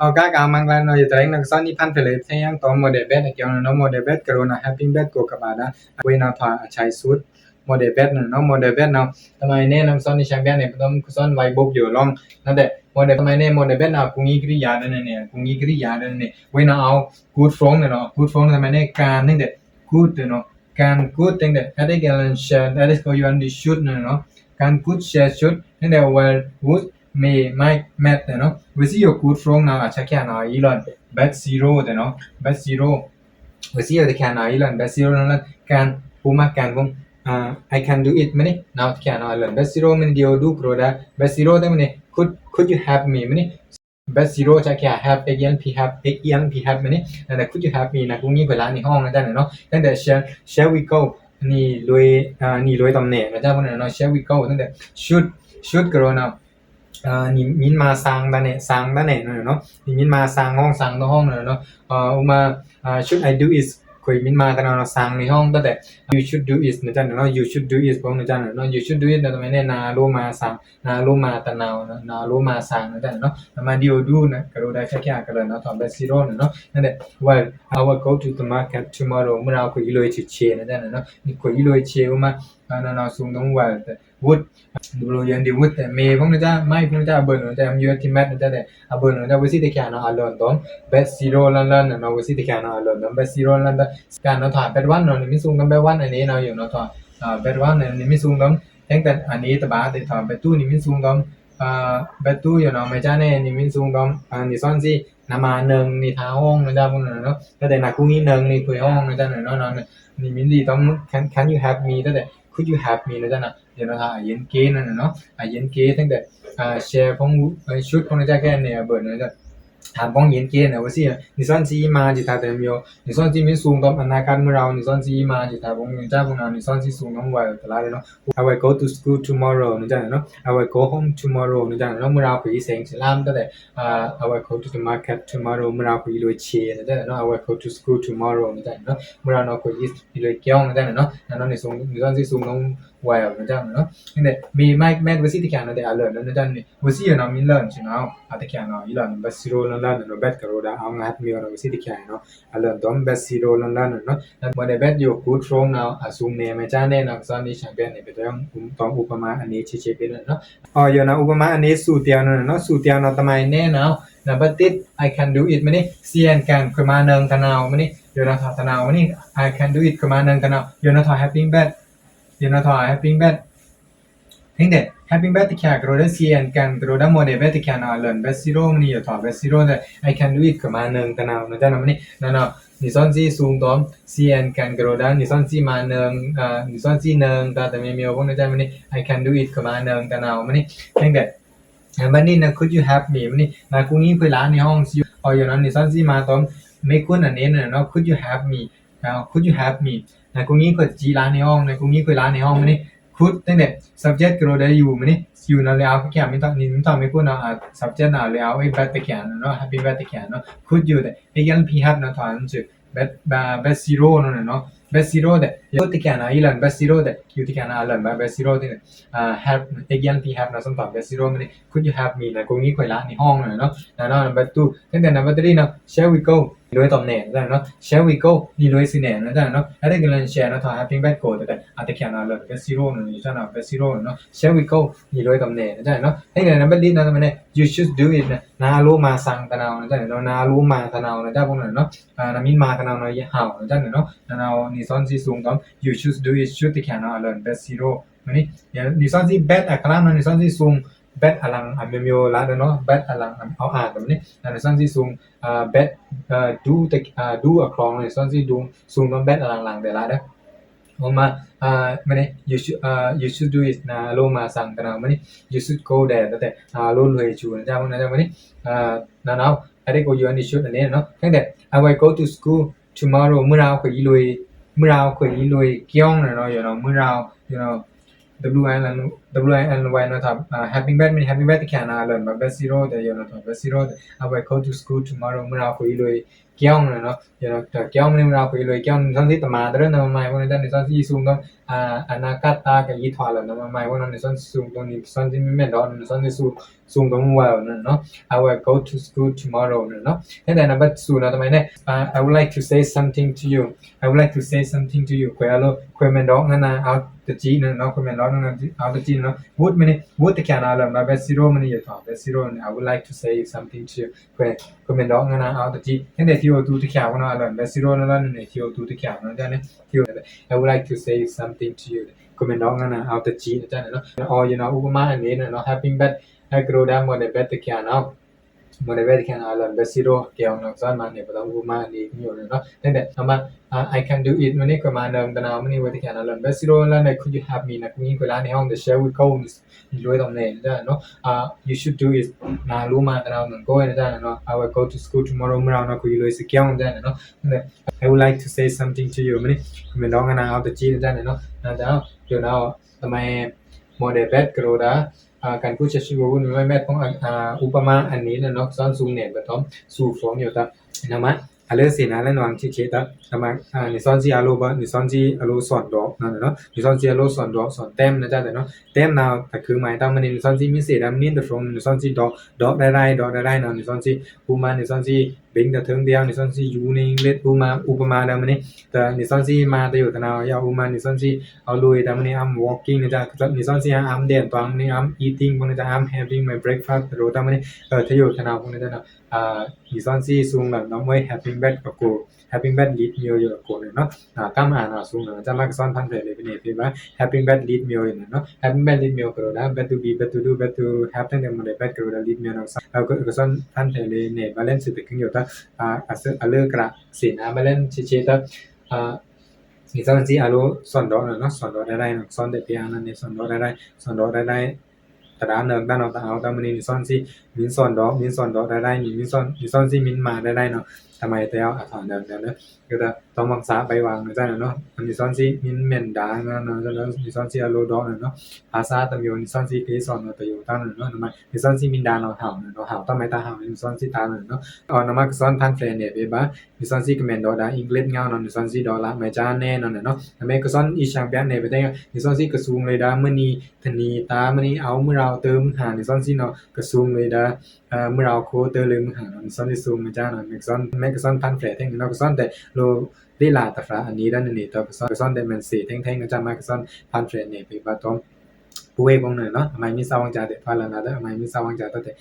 Aga gamanglan no yatreng nak son ni pan phele thayang to model bet akyo no model bet corona happy bet ko kabada we na tha achai sut model bet no model bet no tamai ne nam son ni champion ne tom son vai bok yo long na de model tamai ne model bet na kungi kriya ne kungi kriya ne we na au good from ne no good from tamai ne kan ne de good no kan good thing de that is share that is go you on the shoot no kan good share shoot ne de well would may might met no we see your good from now acha kya na elon bet 0 no bet 0 we see the can na elon bet 0 na kan puma kan pum I can do it mani now kya na elon bet 0 mani dio do pro da bet 0 da mani could you have me mani bet 0 cha kya have again p have again p have mani and could you have me na kung ni velาในห้องนะจ๊ะเนาะตั้งแต่ shall we go นี่ลวยตำแหน่งนะจ๊ะพวกนั้นเนาะ shall we go ตั้งแต่ should ก็เนาะนี่มินมาสร้างda ne sang da neเนาะนี่มินมาสร้างห้องสร้างห้องเนาะอุมาshould I do is คุยมินมาตะเนาะสร้างในห้องตั้งแต่ you should do is นะจ๊ะเนาะ you should do is พวกนะจ๊ะเนาะ you should do it นะตะเนี่ยนาโลมาสร้างนาโลมาตะนาวนาโลมาสร้างนะจ๊ะเนาะมาเดียวดูนะก็รู้ได้แค่ๆก็เลยเนาะถอนไป0เนาะนั่นแหละ well I will go to the market tomorrow เมื่อเราคุยเลยเฉยๆนะจ๊ะเนาะนี่คุยเลยเฉยมานาสูงต้อง well would ดูโลยันดี would แต่เมพวกนะจ๊ะไม่พวกนะจ๊ะเบิ่นนะจ๊ะอยู่ที่แมทนะจ๊ะแต่เบิ่นนะจ๊ะวิสิตะแค่เนาะอลอนตอน bet 0ลันๆเนาะวิสิตะแค่เนาะอลอนตอน bet 0ลันๆการเนาะถอนbet 1เนาะนี่มีสูงกัน bet 1อันนี้เนาะอยู่เนาะถอนbet 1นี่มีสูงกันทั้งแต่อันนี้ตะบาแต่ถอน bet 2นี่มีสูงกันbet 2อยู่เนาะไม่จ้าเนี่ยนี่มีสูงกันนี่ซ่อนสินามา1นี่ทาห้องนะจ๊ะพวกนั้นเนาะแต่นากุ้งนี่1นี่คุยห้องนะจ๊ะเนาะนี่มินดีต้อง can you have me แต่ could you have me นะจ๊ะนะเดี๋ยวเราเย็นเกนั่นเนาะเย็นเกตั้งแต่share ของชุดของนะจ๊ะแค่เนี่ยเบิ่นนะจ๊ะถามของเย็นเกนะว่าสินี่ซ่อนสิมาจิตาแต่มีนี่ซ่อนสิมีสูงตออนาคตเมื่อเรานี่ซ่อนสิมาจิตาของนะจ๊ะพวกนั้นนี่ซ่อนสิสูงน้องไว้ตลาดเนาะ I will go to school tomorrow นะจ๊ะเนาะ I will go home tomorrow นะจ๊ะเนาะเมื่อเราไปแสงสลามตั้งแต่ I will go to the market tomorrow เมื่อเราไปลุยเชนะจ๊ะเนาะ I will go to school tomorrow นะจ๊ะเนาะเมื่อเราไปลุยเกี่ยวนะจ๊ะเนาะนั่นนี่สูงนี่ซ่อนสิสูงน้องไว้นะจ๊ะเนาะนี่มีไมค์แมทวิสิตแค่นะแต่อเลิร์นนะจ๊ะนี่วิสิเนาะมีเลิร์นใช่เนาะอะแต่แค่เนาะอีหลันบัสซิโรลันเนาะbet กะโรดาเอางัดมีเนาะวิสิตแค่เนาะอเลิร์นตอมบัสซิโรลันเนาะนั่นบ่ได้ bet อยู่ good from now สูงแน่แม่จ้าแน่นะซ่อนนี่แชมเปี้ยนนี่เป็นต้องอุปมาอันนี้เฉยๆเป็นเนาะอยู่นะอุปมาอันนี้สูตรเดียวเนาะสูตรเดียวเนาะทำไมแน่เนาะนะบัดติด I can do it มื้อนี้เซียนกันคือมา1ตะนาวมื้อนี้อยู่นะตะนาวมื้อนี้ I can do it คือมา1ตะนาวอยู่นะhappy bet อยู่นะhappy bet ถึงเด้ happy bet ที่แค่กระโดดเซียนกันกระโดดโมเดล bet ที่แค่เนาะเลิร์น bet 0มื้อนี้อยู่bet 0แต่ I can do it คือมา1ตะนาวนะจ๊ะมื้อนี้นั่นเนาะนี่ซ่อนสิสูงตอมเซียนกันกระโดดนี่ซ่อนสิมา1นี่ซ่อนสิ1แต่ไม่มีพวกนะจ๊ะมื้อนี้ I can do it คือมา1ตะนาวมื้อนี้ถึงเด้บัดนี้นะ could you have me มื้อนี้นะกูนี้เพิ่นหลานในห้องสิอยู่นั้นนี่ซ่อนสิมาตอมไม่คุณอันนี้เนาะ could you have me could you have me นะกูนี้เพิ่นจีหลานในห้องนะกูนี้เพิ่นหลานในห้องมื้อนี้ could ตั้งแต่ subject กระโดดอยู่มื้อนี้อยู่นั่นแล้วแค่ไม่ต้องนี่ไม่ต้องไม่พูดเนาะ subject น่ะแล้วไอ้ bet ตะแค่เนาะ happy bet ตะแค่เนาะ could you แต่ again p have เนาะถอนชื่อ bet 0นั่นเนาะ bet 0แต่อยู่ตะแค่เนาะอีหลัน bet 0แต่อยู่ตะแค่เนาะอีหลัน bet 0แต่have again p have เนาะสมตอบ bet 0มื้อนี้ could you have me นะกูนี้ค่อยละในห้องเนาะนั่นเนาะ bet 2ตั้งแต่นะ bet 3เนาะ shall we go โดยตำแหน่งเนาะ shall we go นี่โดยสิแหน่เนาะแล้วได้กันเลย share เนาะถอน happy bet go แต่ตะแค่เนาะ bet 0นั่นอยู่ซั่นเนาะ bet 0เนาะ shall we go นี่โดยตำแหน่งเนาะตั้งแต่นะ bet 3เนาะมันเนี่ย you should do it นะนารู้มาสั่งตะนาวนะจ๊ะเนาะนารู้มาตะนาวนะจ๊ะพวกนั้นเนาะนามินมาตะนาวเนาะอย่าเห่านะจ๊ะเนาะนานี่ซ่อนสิสูงตอม you should do it should ตะแค่เนาะ learn bet 0มื้อนี้นี่ซ่อนสิ bet อะครั้งนี่ซ่อนสิสูง bet อลังอันเมียวละเนาะ bet อลังเอาอ่านแบบนี้นั่นซ่อนสิสูงbet do ตะdo อะครองนี่ซ่อนสิดูสูงตอม bet อลังๆแต่ละเด้อออกมามื้อนี้ you should do it นะโลมาสั่งตะนาวมื้อนี้ you should go there แต่โลเลยชูนะจ๊ะพวกนั้นมื้อนี้นั่นเอาI go you on the shoot อันนี้เนาะตั้งแต่ I will go to school tomorrow มื้อเราคุยลุยเกี่ยวเนาะอยู่เนาะมื้อเราyou know w i WNY เนาะครับhaving bad มัน having bad ที่แค่นาเลยมา bad zero แต่อยู่เนาะ bad zero I will go to school tomorrow มื้อเราคุยเลยเกี่ยวเนาะอยู่เนาะแต่เกี่ยวมื้อเราคุยเลยเกี่ยวซั่นสิตมาเด้อเนาะใหม่พวกนั้นในซั่นสิสูงต้องอนาคตาก็อีถอแล้วเนาะใหม่พวกนั้นในซั่นสูงตรงนี้ซั่นสิแม่นดอกซั่นสิสูงตรงว่าเนาะ I will go to school tomorrow เนาะ and then number 2เนาะทำไมเนี่ย I would like to say something to you I would like to say something to you คุยอะโลคุยแม่นดอกนั่นน่ะเอาตะจีเนาะคุยแม่นดอกนั่นเอาตะจีเนาะ would มันนี่ would ตะแค่นาแล้วมา bad zero มันนี่อยู่ต่อ bad zero I would like to say something to you คุยแม่นดอกนั่นน่ะเอาตะจี and then ที่ว่าตูตะแค่ว่าเนาะแล้ว bad zero นั่นล่ะนี่ที่ว่าตูตะแค่เนาะจ้ะเนี่ยที่ว่า I would like to say something to you คุยแม่นดอกนั่นน่ะเอาตะจีจ้ะเนาะ or you know อุปมาอันนี้เนาะ having bad ให้กระโดดหมดได้ bad ตะแค่เนาะmotivate can alan besiro keo nak san ma ne patam uma ni nyo no then that ama I can do it mani ko ma nam tana mani we can alan besiro la ne could you have me na kun ko la ne hong the share we go ni loi dong ne da no you should do it na lu ma tana non go ne da no I will go to school tomorrow mra na ko loi se keo da no I would like to say something to you mani me dong na out the ji da no na da you know tamai motivate kro daการพูดชีวิตไม่แม่ต้องอุปมาอันนี้เนาะซ้อนสูงเนี่ยบ่ต้องสู่ฟองอยู่ตะนะมะอะเลสินะแล้วนางที่ๆตะนะมะนี่ซ้อนสิอาโลบ่นี่ซ้อนสิอาโลสอนดอกนั่นเนาะนี่ซ้อนสิอาโลสอนดอกสอนแต้มนะจ๊ะเนาะแต้มnow ก็คือหมายตามมันนี่ซ้อนสิมีเศษอันนี้ the from นี่ซ้อนสิดอกได้ๆดอกได้ๆเนาะนี่ซ้อนสิอุปมานี่ซ้อนสิเบ่งตะถึงเดียวนี่ซ้อนสิอยู่ในเล็ดอุปมาแล้วมันนี่แต่นี่ซ้อนสิมาตะอยู่ตะนาวอย่าอุปมานี่ซ้อนสิเอาลุยตามมันนี่ I'm walking นะจ๊ะนี่ซ้อนสิ I'm there ตอนนี้ I'm eating พวกนี้จ๊ะ I'm having my breakfast โรตามมันนี่ถ้าอยู่ตะนาวพวกนี้จ๊ะเนาะนี่ซ้อนสิสูงแบบน้องไว้ having bad กับกู having bad lead meal อยู่กับกูเนาะกำอ่านสูงเนาะจะมาซ้อนพันเลยเป็นนี่ว่า having bad lead meal เนาะ having bad lead meal ก็ได้ bad to be bad to do bad to have ทั้งหมดเลย bad ก็ได้ lead meal เนาะแล้วก็ซ้อนพันเลยเนี่ย balance ไปขึ้นอยู่ตะอะเลกระสินbalance เฉๆตะนี่ซ้อนสิอะโลสอนดอกเนาะสอนดอกได้ๆเนาะสอนได้เปียนั่นนี่สอนดอกได้ตะดาเนิงด้านเอาตะเอาตะมันนี่ซ้อนสิมินสอนดอกได้ๆมินสอนสิมินมาได้ๆเนาะทำไมแต่เอาอักษรเดิมเนาะก็จะต้องรักษาไปวางจ้ะเนาะมันนี่ซ้อนสิมินแม่นดาเนาะแล้วนี่ซ้อนสิอะโลดอกเนาะภาษาตะมีนี่ซ้อนสิเกสอนตะอยู่ตั้งเนาะมันนี่ซ้อนสิมินดาเนาะหาวตะไม่ตาหาวนี่ซ้อนสิตาเนาะนำมาซ้อนพันเฟรนเนี่ยเปบ่นี่ซ้อนสิก็แม่นดอกดาอังกฤษเงาเนาะนี่ซ้อนสิดอลลาร์ไม่จ้าแน่เนาะทำไมก็ซ้อนอีช่างแปนเนี่ยไปได้นี่ซ้อนสิกระสูงเลยดามื้อนี้ทนีตามื้อนี้เอามื้อเราเติมหานี่ซ้อนสิเนาะกระสูงเลยดามื้อเราโคเตอร์เลยมื้อหานี่ซ้อนสิสูงไม่จ้าเนาะแม่ก็ซ้อนพันเฟรนเนาะก็ซ้อนแต่โลลีลาตะฟ้าอันนี้ด้านนี้ตะก็ซ้อนได้มันสิแท่งๆก็จะมาก็ซ้อนพันเฟรนเนี่ยไปบ่ต้องป่วยบ่เนาะทำไมมีสาวางจาแต่พาลานาเด้อทำไมมีสาวางจาแต่